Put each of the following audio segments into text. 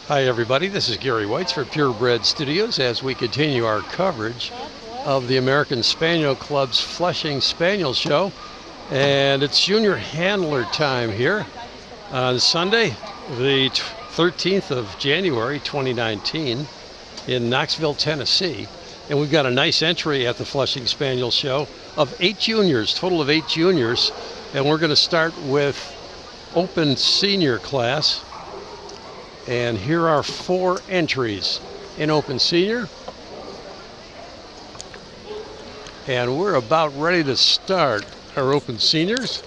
Hi everybody, this is Gary Whites for Purebred Studios as we continue our coverage of the American Spaniel Club's Flushing Spaniel Show. And it's junior handler time here on Sunday, the 13th of January 2019 in Knoxville, Tennessee. And we've got a nice entry at the Flushing Spaniel Show of 8 juniors, total of 8 juniors. And we're going to start with open senior class. And here are 4 entries in open senior. And we're about ready to start our open seniors.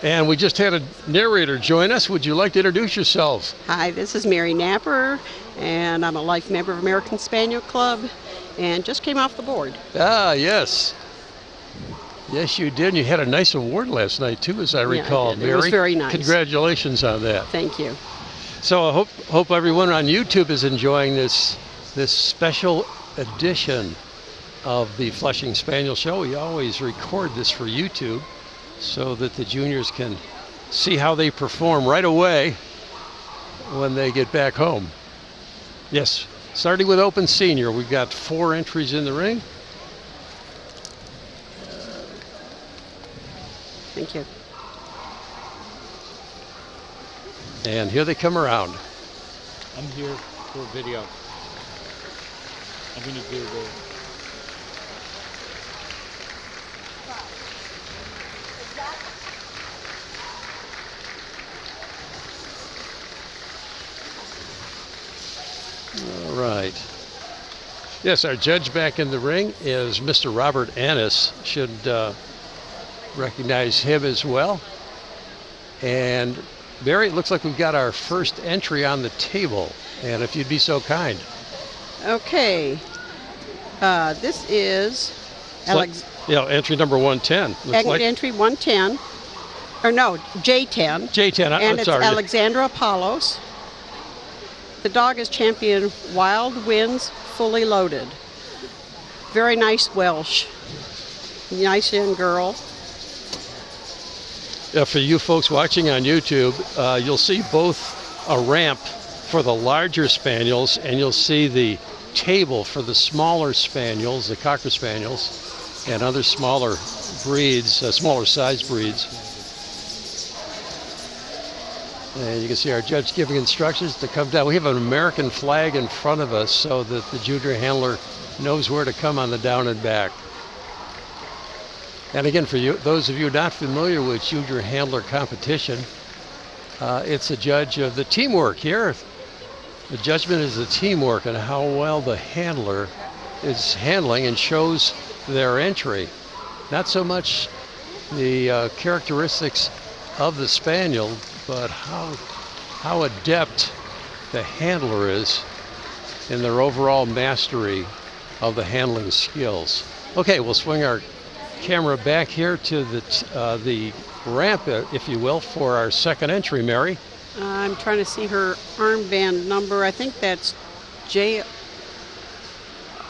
And we just had a narrator join us. Would you like to introduce yourselves? Hi, this is Mary Napper, and I'm a life member of American Spaniel Club, and just came off the board. Ah, yes. Yes, you did. You had a nice award last night, too, as I recall. I did. It was very nice. Congratulations on that. Thank you. So I hope everyone on YouTube is enjoying this special edition of the Flushing Spaniel Show. We always record this for YouTube so that the juniors can see how they perform right away when they get back home. Yes, starting with open senior, we've got 4 entries in the ring. Thank you. And here they come around. I'm here for a video. I'm going to do the... All right. Yes, our judge back in the ring is Mr. Robert Annis. Should recognize him as well. And Barry, it looks like we've got our first entry on the table, and if you'd be so kind. Okay, this is entry number 110. Entry 110, or no, J10. J10, and I'm sorry. It's Alexandra Apollos. The dog is champion Wild Winds Fully Loaded. Very nice Welsh. Nice young girl. For you folks watching on YouTube, you'll see both a ramp for the larger spaniels, and you'll see the table for the smaller spaniels, the Cocker Spaniels, and other smaller breeds, smaller size breeds. And you can see our judge giving instructions to come down. We have an American flag in front of us so that the junior handler knows where to come on the down and back. And again, for you, those of you not familiar with junior handler competition, it's a judge of the teamwork here. The judgment is the teamwork and how well the handler is handling and shows their entry. Not so much the characteristics of the spaniel, but how adept the handler is in their overall mastery of the handling skills. Okay, we'll swing our camera back here to the ramp, if you will, for our second entry, Mary. I'm trying to see her armband number. I think that's J.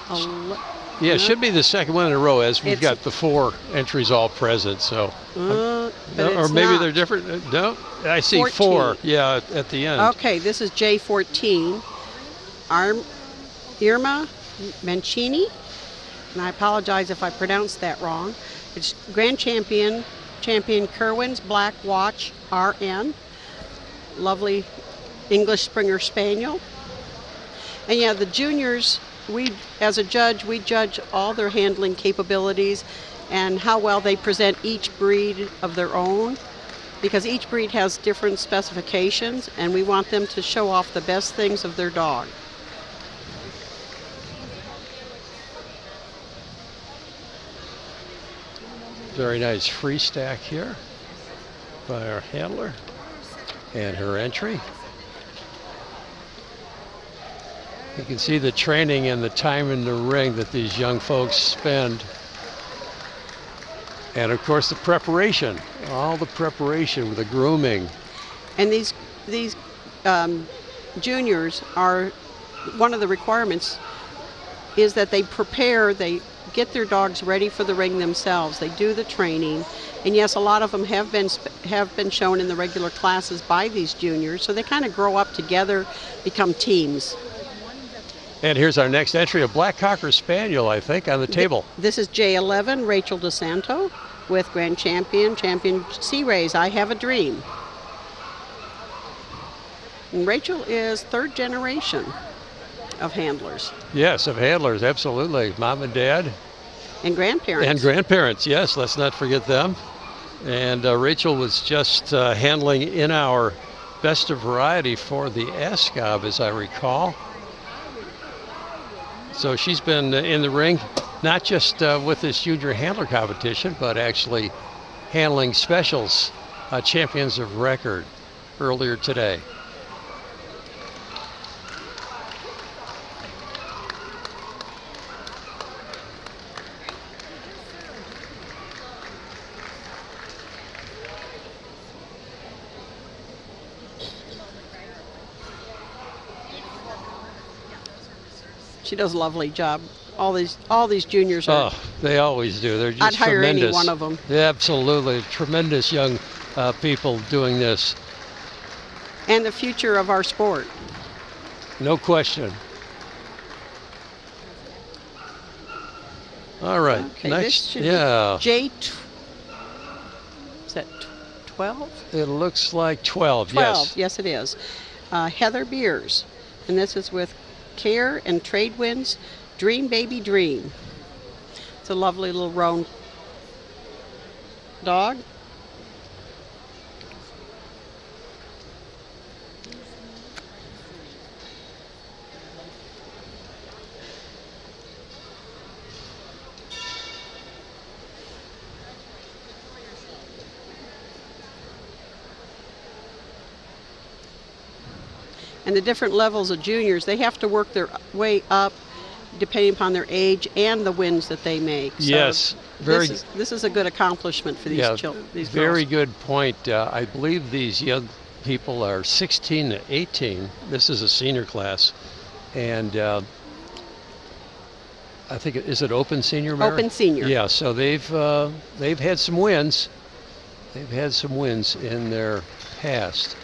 Yeah, it should be the second one in a row, as we've got the 4 entries all present. So, or maybe they're different. No, I see 14. 4. Yeah, at the end. Okay, this is J14. Irma Mancini. And I apologize if I pronounced that wrong. It's Grand Champion Kerwin's Black Watch RN. Lovely English Springer Spaniel. And yeah, the juniors, as a judge, we judge all their handling capabilities and how well they present each breed of their own, because each breed has different specifications, and we want them to show off the best things of their dog. Very nice free stack here by our handler and her entry. You can see the training and the time in the ring that these young folks spend. And of course the preparation, all the preparation with the grooming. And these juniors are, one of the requirements is that they prepare, they get their dogs ready for the ring themselves. They do the training, and yes, a lot of them have been shown in the regular classes by these juniors, so they kind of grow up together, become teams. And here's our next entry, a Black Cocker Spaniel, I think, on the table. This is J11, Rachel DeSanto, with Grand Champion Sea Rays, I Have a Dream. And Rachel is third generation of handlers. Yes, of handlers, absolutely. Mom and dad. And grandparents. And grandparents, yes, let's not forget them. And Rachel was just handling in our Best of Variety for the ASCOB, as I recall. So she's been in the ring, not just with this junior handler competition, but actually handling specials, champions of record earlier today. She does a lovely job. All these juniors are. Oh, they always do. They're just I'd hire tremendous. any one of them. Yeah, absolutely, tremendous young people doing this. And the future of our sport. No question. All right, Okay, next, this should yeah. be is that 12? It looks like 12, 12, yes it is. Heather Beers, and this is with Care and Trade Winds, Dream Baby Dream. It's a lovely little roan dog. And the different levels of juniors, they have to work their way up depending upon their age and the wins that they make. So yes, very. This is a good accomplishment for these children. These very girls. good point. I believe these young people are 16 to 18. This is a senior class, and I think is it open senior? Mary? Open senior. Yeah, so they've had some wins. They've had some wins in their past.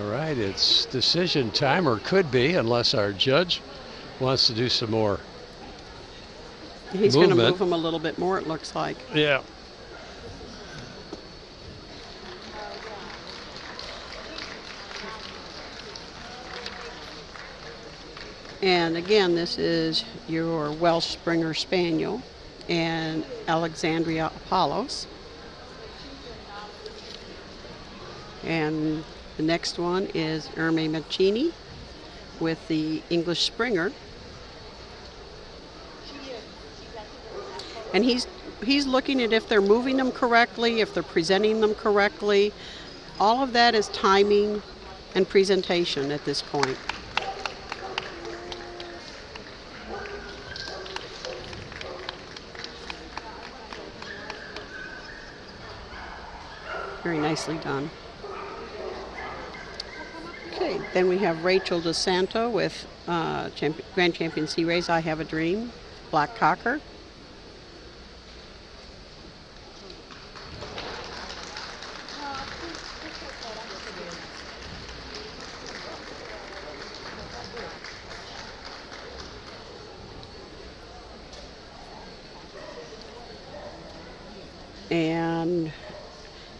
All right, it's decision time, or could be, unless our judge wants to do some more. He's going to move them a little bit more, it looks like. Yeah. And again, this is your Welsh Springer Spaniel and Alexandria Apollos. And the next one is Erme Mancini with the English Springer. And he's looking at if they're moving them correctly, if they're presenting them correctly. All of that is timing and presentation at this point. Very nicely done. Okay, then we have Rachel DeSanto with Grand Champion Sea Rays, I Have a Dream, Black Cocker. And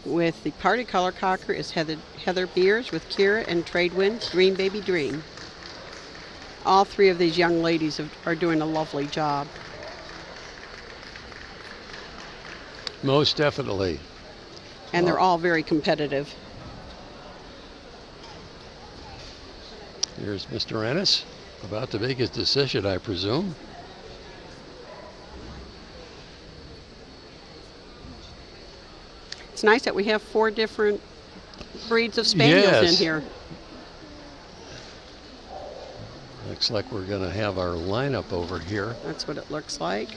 with the Party Color Cocker is Heather Beers with Kira and Trade Winds, Dream Baby Dream. All three of these young ladies are doing a lovely job. Most definitely. and they're all very competitive. Here's Mr. Ennis, about to make his decision, I presume. It's nice that we have 4 different breeds of Spaniels in here. Looks like we're going to have our lineup over here. That's what it looks like.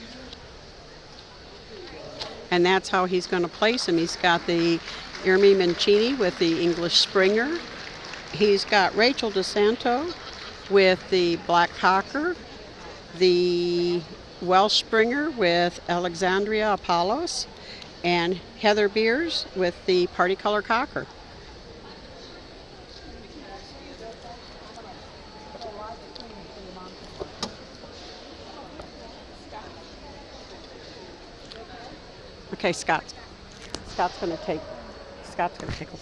And that's how he's going to place him. He's got the Irmi Mancini with the English Springer. He's got Rachel DeSanto with the Black Cocker, the Welsh Springer with Alexandria Apollos, and Heather Beers with the Party Color Cocker. Okay, Scott's going to take a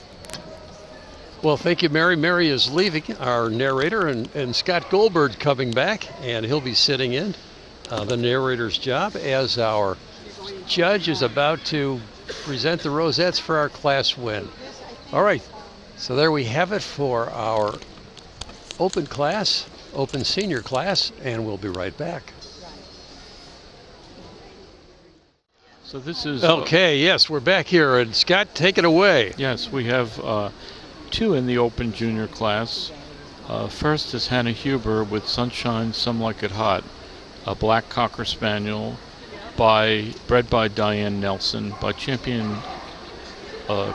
Well, thank you, Mary. Mary is leaving, our narrator, and Scott Goldberg coming back, and he'll be sitting in the narrator's job as our judge is about to present the rosettes for our class win. All right, so there we have it for our open class, open senior class, and we'll be right back. So this is... Okay, yes, we're back here, and Scott, take it away. Yes, we have 2 in the open junior class. First is Hannah Huber with Sunshine, Some Like It Hot, a black Cocker Spaniel bred by Diane Nelson by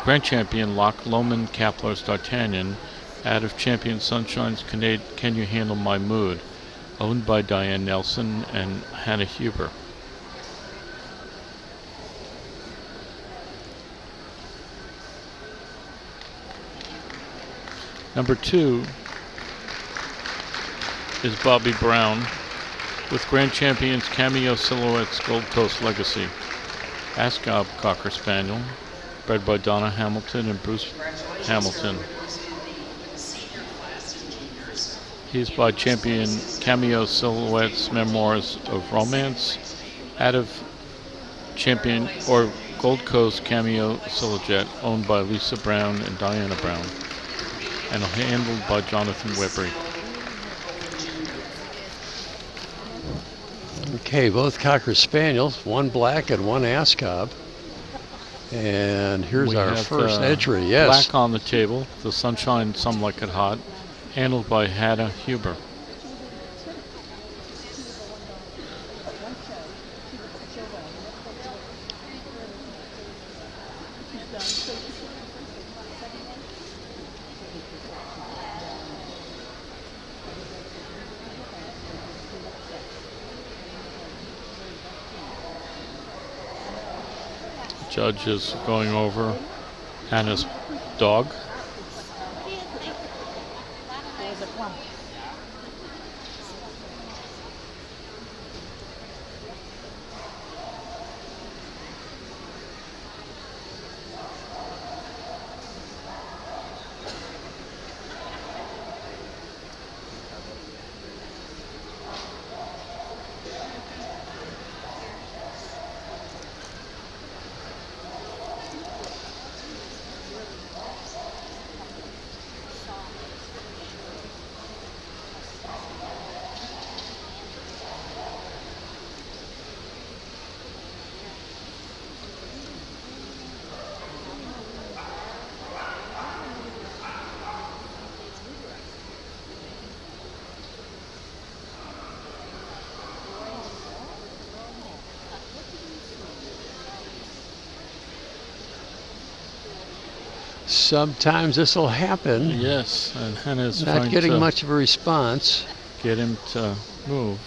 Grand Champion Loch Lomond Kapler's D'Artagnan out of Champion Sunshine's Can You Handle My Mood, owned by Diane Nelson and Hannah Huber. Number 2 is Bobby Brown with Grand Champions Cameo Silhouettes Gold Coast Legacy, Ascot Cocker Spaniel, bred by Donna Hamilton and Bruce Hamilton. He's by Champion Cameo Silhouettes Memoirs of Romance, out of Champion or Gold Coast Cameo Silhouette, owned by Lisa Brown and Diana Brown, and handled by Jonathan Webry. Okay, both Cocker Spaniels, one black and one Ascot. And here's We our have, first entry, yes. Black on the table, the Sunshine, Some Like It Hot, handled by Hannah Huber. Judge is going over Hannah's dog. Sometimes this will happen. Yes, and Hannah's Not trying getting to much of a response. get him to move.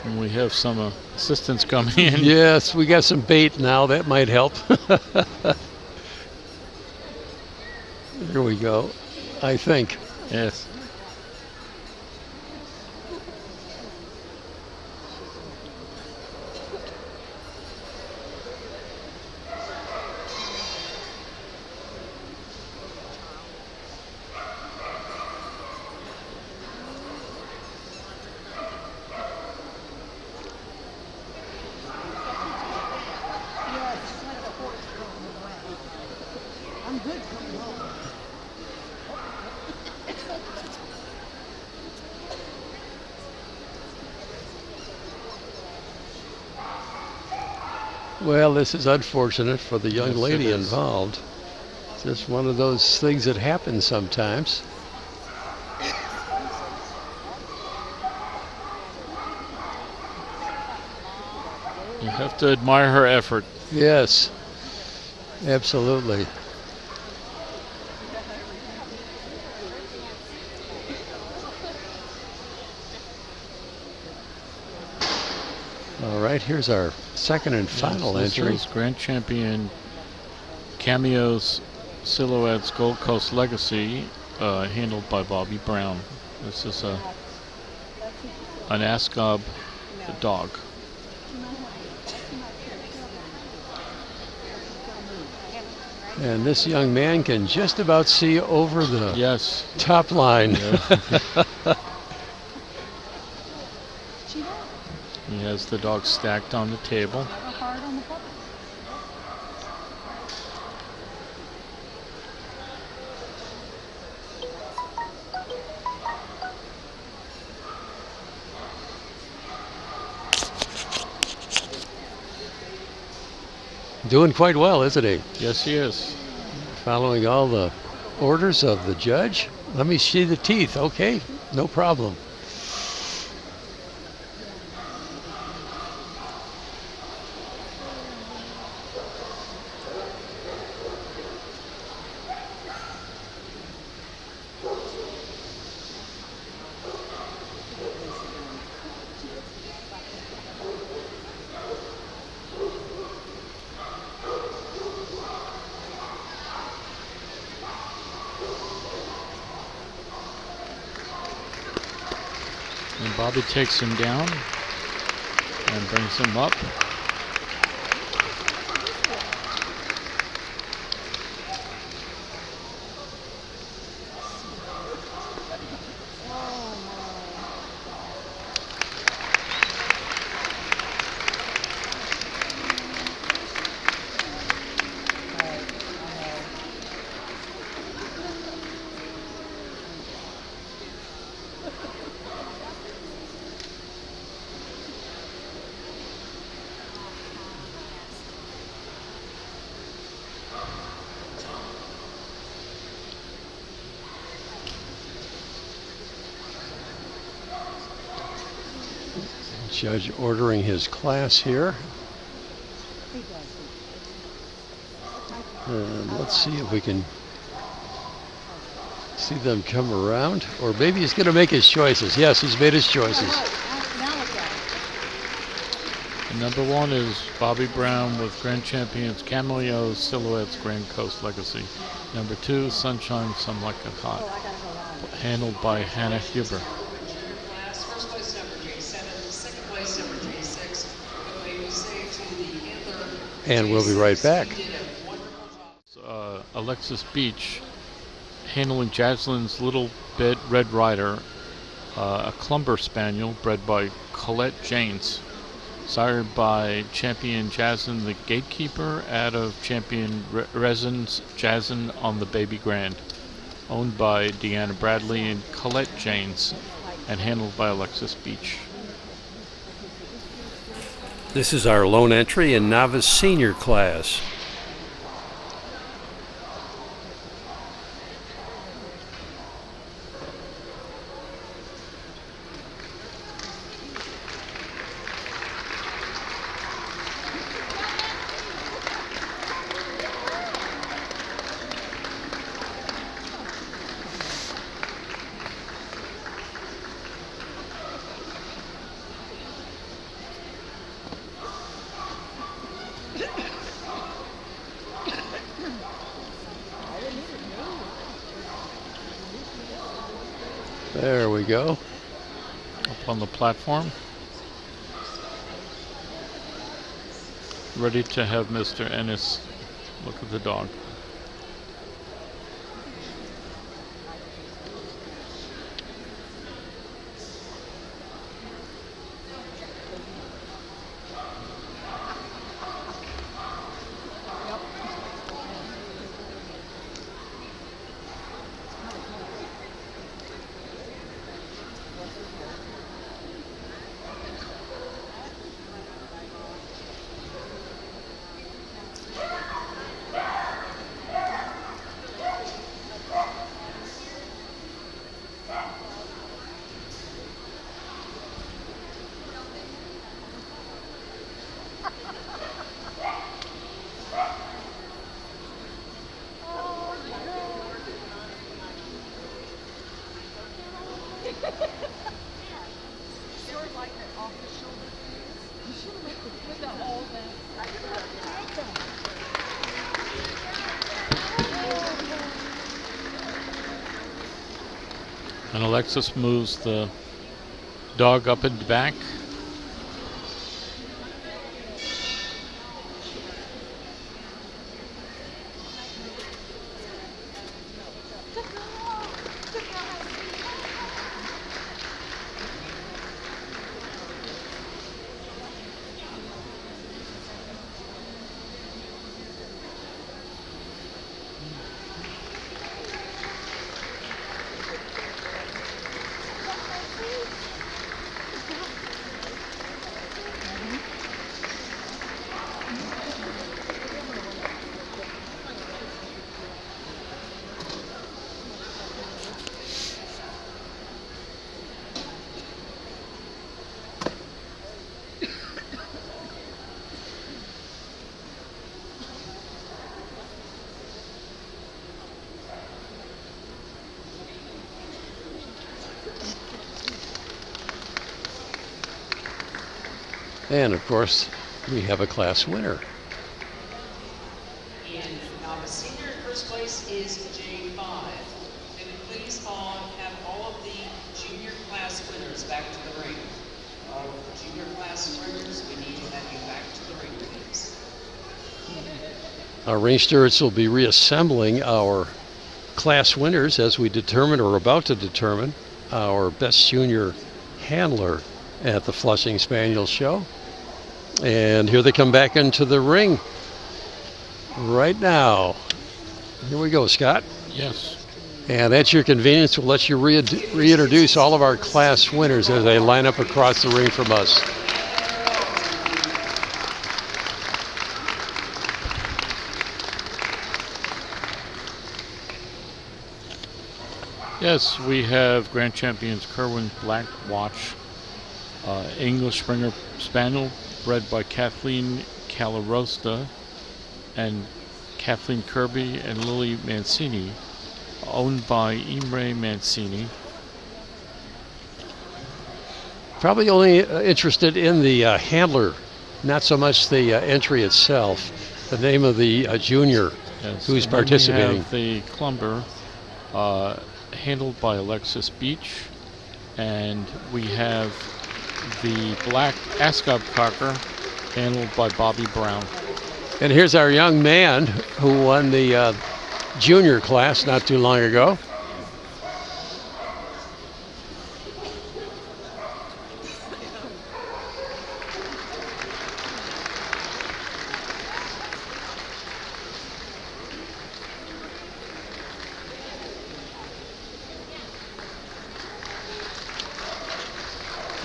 And we have some assistants coming in. Yes, we got some bait now. That might help. Here we go, I think. Yes. Well, this is unfortunate for the young Yes, it lady is. involved. It's just one of those things that happen sometimes. You have to admire her effort. Yes, absolutely. All right, here's our second and final This entry. is Grand Champion Cameos Silhouettes Gold Coast Legacy, handled by Bobby Brown. This is an Ascot dog. And this young man can just about see over the Yes. top line. Yeah. He has the dog stacked on the table. Doing quite well, isn't he? Yes, he is. Following all the orders of the judge. Let me see the teeth. Okay, no problem. And Bobby takes him down and brings him up. Judge ordering his class here. And let's see if we can see them come around. Or maybe he's going to make his choices. Yes, he's made his choices. And number one is Bobby Brown with Grand Champions Cameo Silhouettes Grand Coast Legacy. Number two, Sunshine Some Like It Hot, handled by Hannah Huber. And we'll be right back. Alexis Beach handling Jasline's Little Bit Red Rider, a Clumber Spaniel bred by Colette Janes, sired by Champion Jaslyn the Gatekeeper out of Champion Resin's Jaslyn on the Baby Grand, owned by Deanna Bradley and Colette Janes, and handled by Alexis Beach. This is our lone entry in Novice Senior class. There we go. Up on the platform, ready to have Mr. Ennis look at the dog. And Alexis moves the dog up and back. And of course, we have a class winner. In Novice Senior, first place is J5. Can we please have all of the junior class winners back to the ring? All of the junior class winners, we need to have you back to the ring, please. Our ring stewards will be reassembling our class winners as we determine, or about to determine, our best junior handler at the Flushing Spaniel Show. And here they come back into the ring right now. Here we go, Scott. Yes. And at your convenience, we'll let you reintroduce all of our class winners as they line up across the ring from us. Yes, we have grand champions Kerwin Black Watch, English Springer Spaniel, bred by Kathleen Calarosta and Kathleen Kirby and Lily Mancini, owned by Imre Mancini. Probably only interested in the handler, not so much the entry itself, the name of the junior who's participating. We have the Clumber, handled by Alexis Beach, and we have the Black Ascot Cocker, handled by Bobby Brown. And here's our young man who won the junior class not too long ago.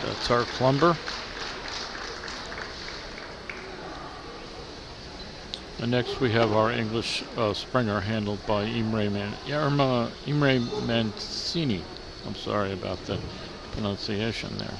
That's our Clumber. And next we have our English Springer, handled by Imre Mancini. I'm sorry about the pronunciation there.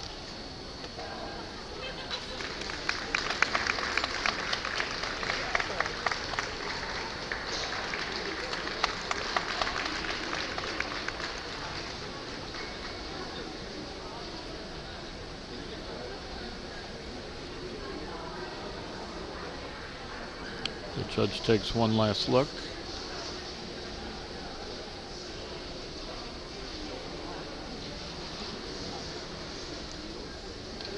The judge takes one last look.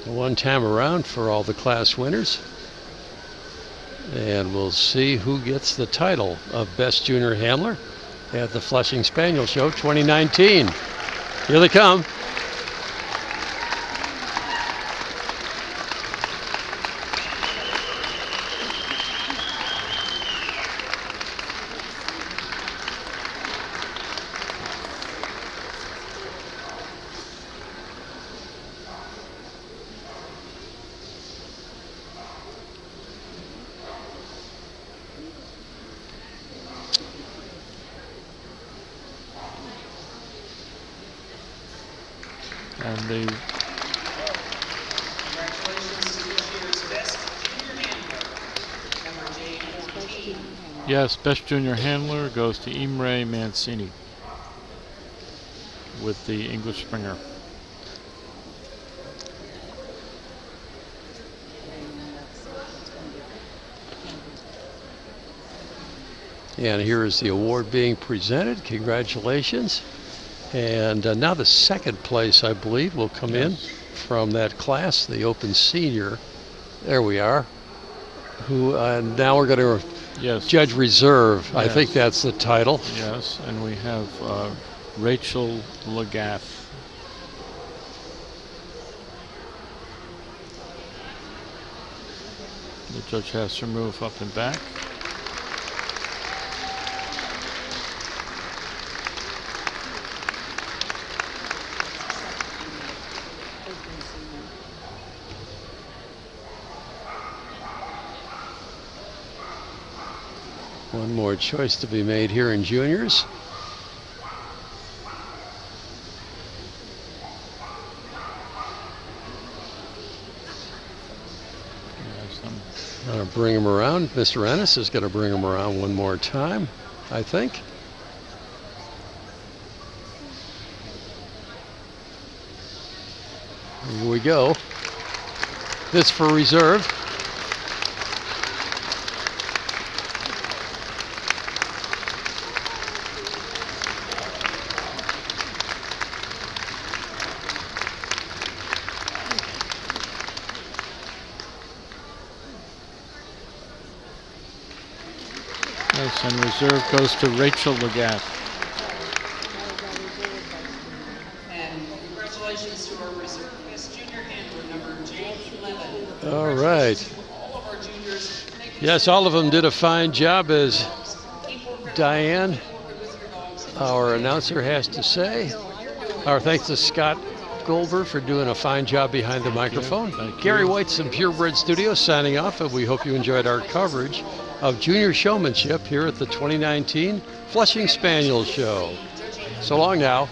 One time around for all the class winners. And we'll see who gets the title of Best Junior Handler at the Flushing Spaniel Show 2019. Here they come. And the Congratulations to this year's best junior handler, number J14. yes, Best Junior Handler goes to Imre Mancini with the English Springer. And here is the award being presented. Congratulations. And now the second place, I believe, will come in from that class, the Open Senior. There we are. Who now we're going to judge reserve. I think that's the title. Yes, and we have Rachel Lagath. The judge has to move up and back. One more choice to be made here in juniors. I'm going to bring him around. Mr. Ennis is going to bring him around one more time, I think. Here we go. This for reserve. Yes, and reserve goes to Rachel Lagath. And congratulations to our reservist junior handler, number J11. All right. All of our juniors. Yes, all of them did a fine job, as Diane, our announcer, has to say. Our thanks to Scott Goldberg for doing a fine job behind the microphone. Gary White's from Purebred Studios signing off, and we hope you enjoyed our coverage of Junior Showmanship here at the 2019 Flushing Spaniel Show. So long now.